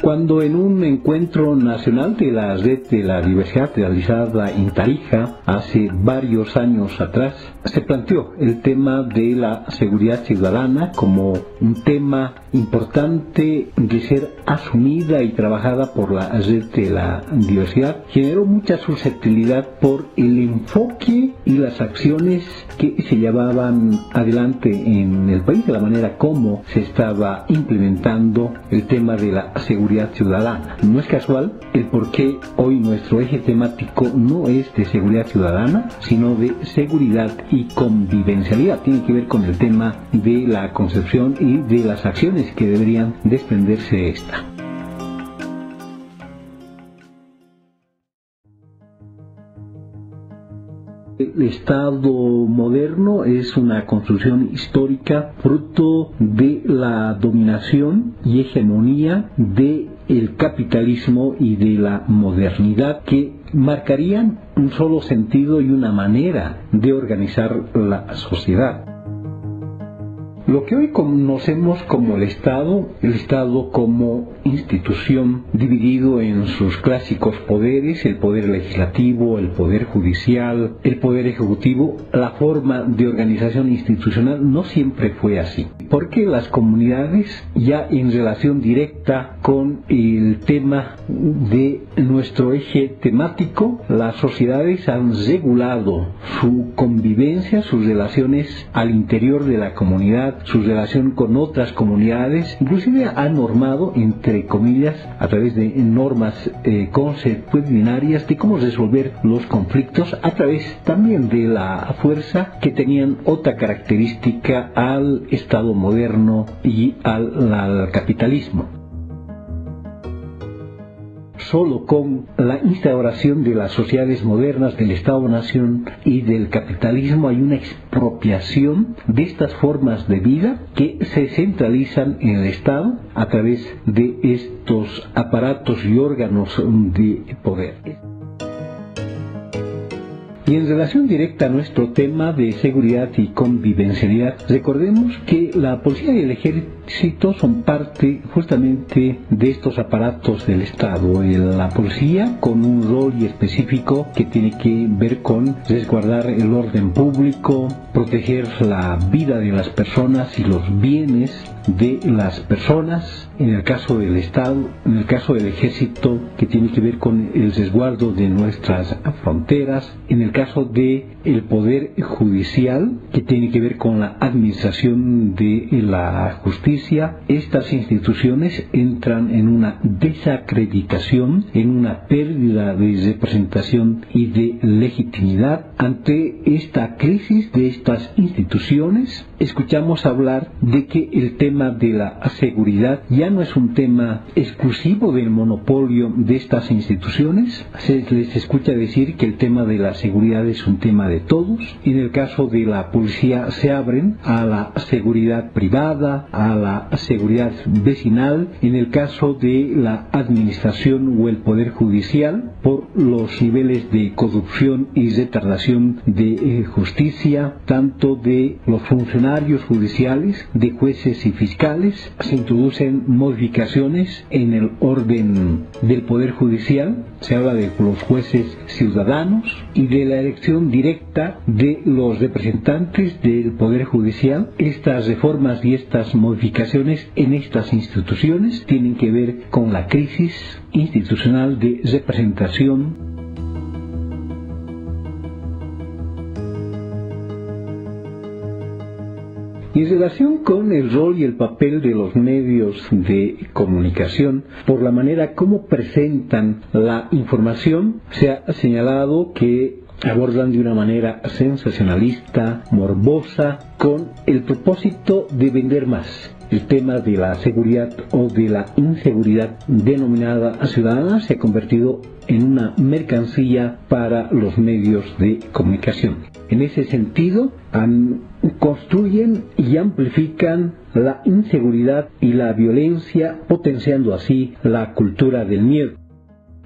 Cuando en un encuentro nacional de la Red de la Diversidad realizada en Tarija hace varios años atrás, se planteó el tema de la seguridad ciudadana como un tema importante de ser asumida y trabajada por la Red de la Diversidad. Generó mucha susceptibilidad por el enfoque y las acciones que se llevaban adelante en el país, de la manera como se estaba implementando el tema de la seguridad ciudadana. No es casual el por qué hoy nuestro eje temático no es de seguridad ciudadana, sino de seguridad y convivencialidad. Tiene que ver con el tema de la concepción y de las acciones que deberían desprenderse de esta. El Estado moderno es una construcción histórica fruto de la dominación y hegemonía del capitalismo y de la modernidad, que marcarían un solo sentido y una manera de organizar la sociedad. Lo que hoy conocemos como el Estado como institución dividido en sus clásicos poderes, el poder legislativo, el poder judicial, el poder ejecutivo, la forma de organización institucional no siempre fue así. Porque las comunidades, ya en relación directa con el tema de nuestro eje temático, las sociedades han regulado su convivencia, sus relaciones al interior de la comunidad, su relación con otras comunidades, inclusive ha normado, entre comillas, a través de normas consuetudinarias de cómo resolver los conflictos a través también de la fuerza, que tenían otra característica al Estado moderno y al capitalismo. Solo con la instauración de las sociedades modernas, del Estado-nación y del capitalismo hay una expropiación de estas formas de vida que se centralizan en el Estado a través de estos aparatos y órganos de poder. Y en relación directa a nuestro tema de seguridad y convivencialidad, recordemos que la policía y el ejército son parte justamente de estos aparatos del Estado. La policía con un rol específico que tiene que ver con resguardar el orden público, proteger la vida de las personas y los bienes de las personas. En el caso del Estado, en el caso del ejército, que tiene que ver con el resguardo de nuestras fronteras. En el caso de el poder judicial, que tiene que ver con la administración de la justicia, estas instituciones entran en una desacreditación, en una pérdida de representación y de legitimidad. Ante esta crisis de estas instituciones, escuchamos hablar de que el tema de la seguridad ya no es un tema exclusivo del monopolio de estas instituciones. Se les escucha decir que el tema de la seguridad es un tema de todos. En el caso de la policía se abren a la seguridad privada, a la seguridad vecinal. En el caso de la administración o el poder judicial, por los niveles de corrupción y retardación de justicia, tanto de los funcionarios judiciales, de jueces y fiscales, se introducen modificaciones en el orden del poder judicial. Se habla de los jueces ciudadanos y de la elección directa de los representantes del poder judicial. Estas reformas y estas modificaciones en estas instituciones tienen que ver con la crisis institucional de representación. Y en relación con el rol y el papel de los medios de comunicación, por la manera como presentan la información, se ha señalado que abordan de una manera sensacionalista, morbosa, con el propósito de vender más. El tema de la seguridad o de la inseguridad denominada ciudadana se ha convertido en una mercancía para los medios de comunicación. En ese sentido, construyen y amplifican la inseguridad y la violencia, potenciando así la cultura del miedo.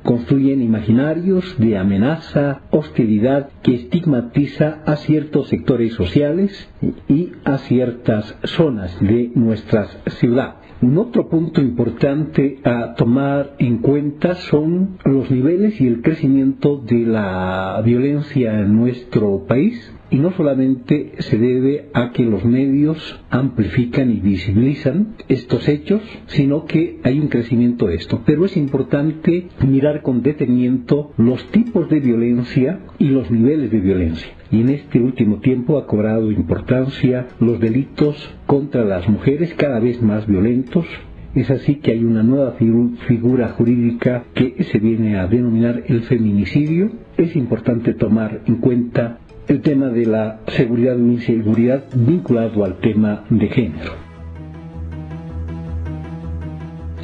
Construyen imaginarios de amenaza, hostilidad, que estigmatiza a ciertos sectores sociales y a ciertas zonas de nuestras ciudades. Un otro punto importante a tomar en cuenta son los niveles y el crecimiento de la violencia en nuestro país. Y no solamente se debe a que los medios amplifican y visibilizan estos hechos, sino que hay un crecimiento de esto. Pero es importante mirar con detenimiento los tipos de violencia y los niveles de violencia. Y en este último tiempo ha cobrado importancia los delitos contra las mujeres, cada vez más violentos. Es así que hay una nueva figura jurídica que se viene a denominar el feminicidio. Es importante tomar en cuenta el tema de la seguridad o inseguridad vinculado al tema de género.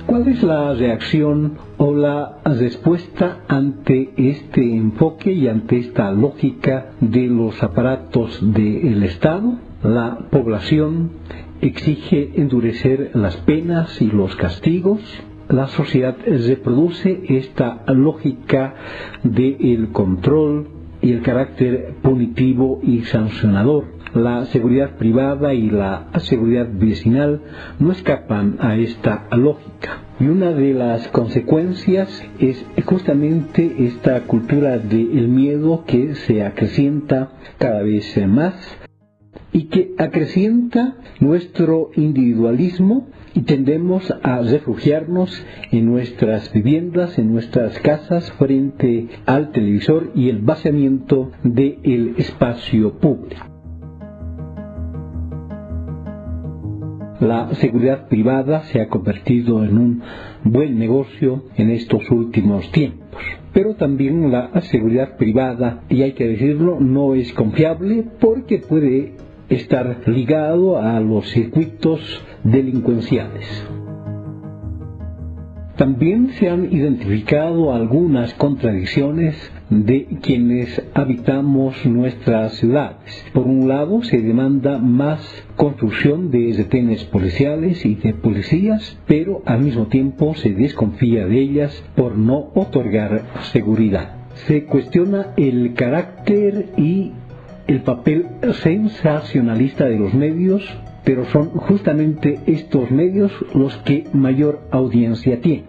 ¿Cuál es la reacción o la respuesta ante este enfoque y ante esta lógica de los aparatos del Estado? La población exige endurecer las penas y los castigos. La sociedad reproduce esta lógica del control y el carácter punitivo y sancionador. La seguridad privada y la seguridad vecinal no escapan a esta lógica. Y una de las consecuencias es justamente esta cultura del miedo que se acrecienta cada vez más y que acrecienta nuestro individualismo, y tendemos a refugiarnos en nuestras viviendas, en nuestras casas, frente al televisor y el vaciamiento del espacio público. La seguridad privada se ha convertido en un buen negocio en estos últimos tiempos. Pero también la seguridad privada, y hay que decirlo, no es confiable porque puede estar ligado a los circuitos delincuenciales. También se han identificado algunas contradicciones de quienes habitamos nuestras ciudades. Por un lado, se demanda más construcción de retenes policiales y de policías, pero al mismo tiempo se desconfía de ellas por no otorgar seguridad. Se cuestiona el carácter y el papel sensacionalista de los medios, pero son justamente estos medios los que mayor audiencia tienen.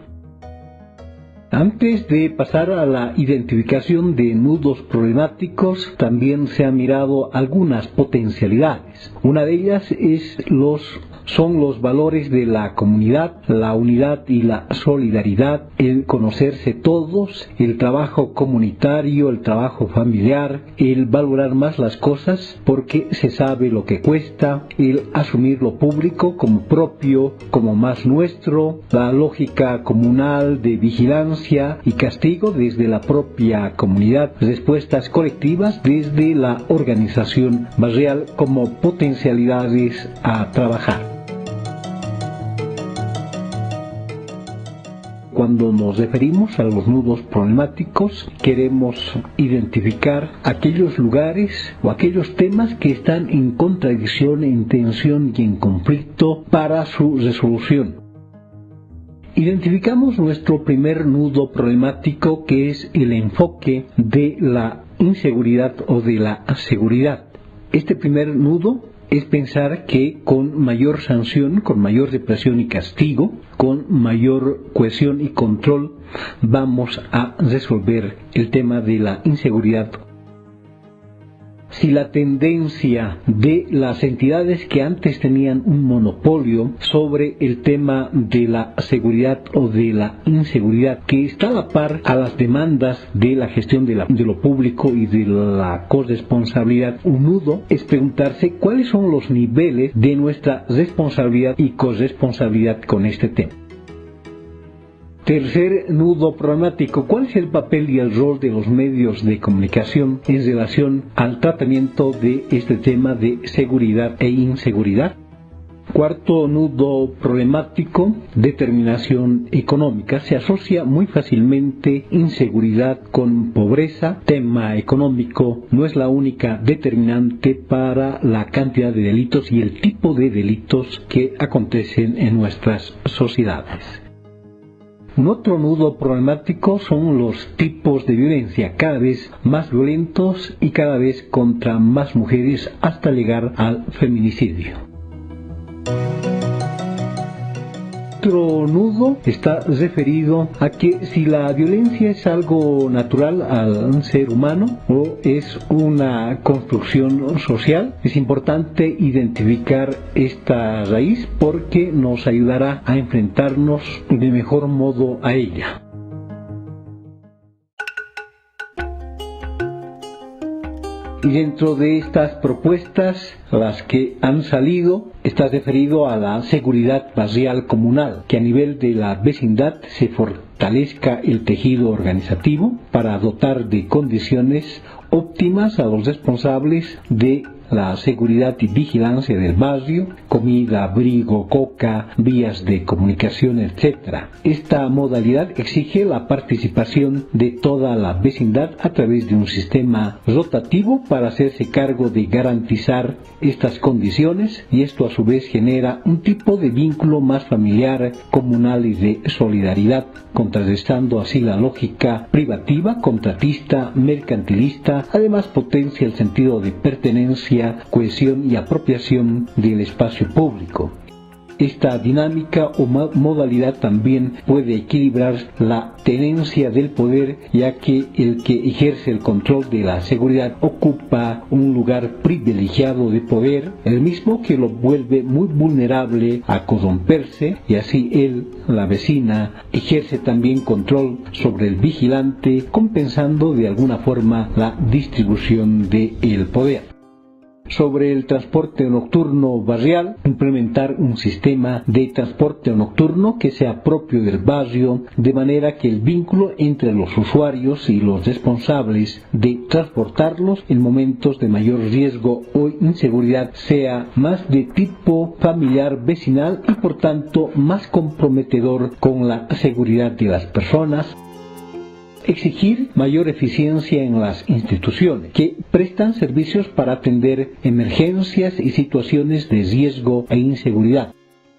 Antes de pasar a la identificación de nudos problemáticos, también se han mirado algunas potencialidades. Una de ellas son los valores de la comunidad, la unidad y la solidaridad, el conocerse todos, el trabajo comunitario, el trabajo familiar, el valorar más las cosas porque se sabe lo que cuesta, el asumir lo público como propio, como más nuestro, la lógica comunal de vigilancia y castigo desde la propia comunidad, respuestas colectivas desde la organización barrial como potencialidades a trabajar. Cuando nos referimos a los nudos problemáticos, queremos identificar aquellos lugares o aquellos temas que están en contradicción, en tensión y en conflicto para su resolución. Identificamos nuestro primer nudo problemático, que es el enfoque de la inseguridad o de la seguridad. Este primer nudo es pensar que con mayor sanción, con mayor represión y castigo, con mayor cohesión y control, vamos a resolver el tema de la inseguridad. Si la tendencia de las entidades que antes tenían un monopolio sobre el tema de la seguridad o de la inseguridad, que está a la par a las demandas de la gestión de lo público y de la corresponsabilidad, un nudo es preguntarse cuáles son los niveles de nuestra responsabilidad y corresponsabilidad con este tema. Tercer nudo problemático, ¿cuál es el papel y el rol de los medios de comunicación en relación al tratamiento de este tema de seguridad e inseguridad? Cuarto nudo problemático, determinación económica. Se asocia muy fácilmente inseguridad con pobreza. Tema económico no es la única determinante para la cantidad de delitos y el tipo de delitos que acontecen en nuestras sociedades. Un otro nudo problemático son los tipos de violencia, cada vez más violentos y cada vez contra más mujeres hasta llegar al feminicidio. otro nudo está referido a que si la violencia es algo natural al ser humano o es una construcción social, es importante identificar esta raíz porque nos ayudará a enfrentarnos de mejor modo a ella. Y dentro de estas propuestas, las que han salido, está referido a la seguridad barrial comunal, que a nivel de la vecindad se fortalezca el tejido organizativo para dotar de condiciones óptimas a los responsables de la seguridad y vigilancia del barrio, comida, abrigo, coca, vías de comunicación, etc. Esta modalidad exige la participación de toda la vecindad a través de un sistema rotativo para hacerse cargo de garantizar estas condiciones, y esto a su vez genera un tipo de vínculo más familiar, comunal y de solidaridad, contrarrestando así la lógica privativa, contratista, mercantilista. Además potencia el sentido de pertenencia, cohesión y apropiación del espacio público. Esta dinámica o modalidad también puede equilibrar la tenencia del poder, ya que el que ejerce el control de la seguridad ocupa un lugar privilegiado de poder, el mismo que lo vuelve muy vulnerable a corromperse, y así él, la vecina, ejerce también control sobre el vigilante, compensando de alguna forma la distribución del poder. Sobre el transporte nocturno barrial, implementar un sistema de transporte nocturno que sea propio del barrio, de manera que el vínculo entre los usuarios y los responsables de transportarlos en momentos de mayor riesgo o inseguridad sea más de tipo familiar vecinal y por tanto más comprometedor con la seguridad de las personas. Exigir mayor eficiencia en las instituciones que prestan servicios para atender emergencias y situaciones de riesgo e inseguridad.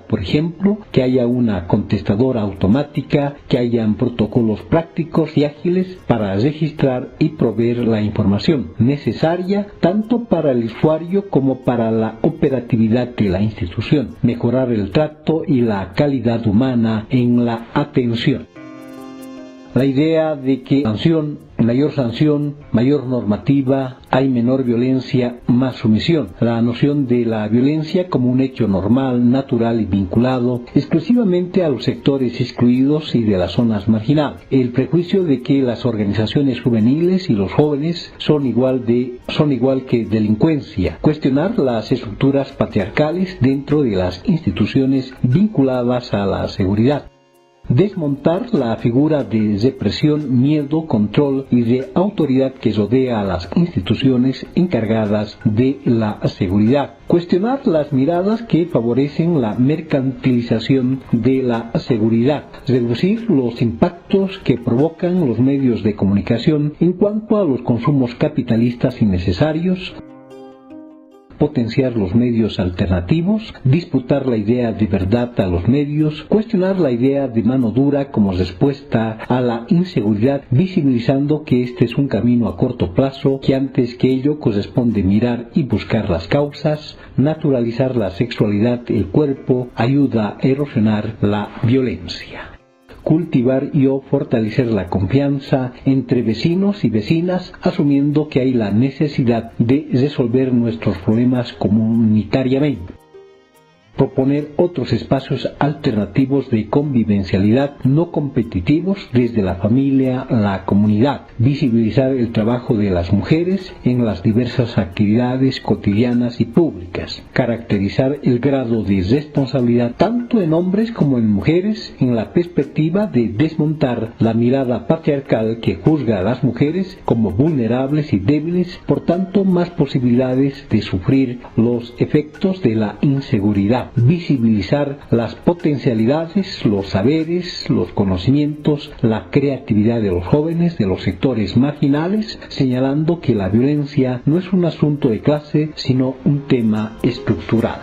Por ejemplo, que haya una contestadora automática, que hayan protocolos prácticos y ágiles para registrar y proveer la información necesaria tanto para el usuario como para la operatividad de la institución. Mejorar el trato y la calidad humana en la atención. La idea de que mayor sanción, mayor normativa, hay menor violencia, más sumisión. La noción de la violencia como un hecho normal, natural y vinculado exclusivamente a los sectores excluidos y de las zonas marginales. El prejuicio de que las organizaciones juveniles y los jóvenes son igual que delincuencia. Cuestionar las estructuras patriarcales dentro de las instituciones vinculadas a la seguridad. Desmontar la figura de represión, miedo, control y de autoridad que rodea a las instituciones encargadas de la seguridad. Cuestionar las miradas que favorecen la mercantilización de la seguridad. Reducir los impactos que provocan los medios de comunicación en cuanto a los consumos capitalistas innecesarios. Potenciar los medios alternativos, disputar la idea de verdad a los medios, cuestionar la idea de mano dura como respuesta a la inseguridad, visibilizando que este es un camino a corto plazo, que antes que ello corresponde mirar y buscar las causas. Naturalizar la sexualidad, el cuerpo, ayuda a erosionar la violencia. Cultivar y o fortalecer la confianza entre vecinos y vecinas, asumiendo que hay la necesidad de resolver nuestros problemas comunitariamente. Proponer otros espacios alternativos de convivencialidad no competitivos desde la familia, la comunidad. Visibilizar el trabajo de las mujeres en las diversas actividades cotidianas y públicas. Caracterizar el grado de responsabilidad tanto en hombres como en mujeres en la perspectiva de desmontar la mirada patriarcal que juzga a las mujeres como vulnerables y débiles, por tanto más posibilidades de sufrir los efectos de la inseguridad. Visibilizar las potencialidades, los saberes, los conocimientos, la creatividad de los jóvenes de los sectores marginales, señalando que la violencia no es un asunto de clase, sino un tema estructural.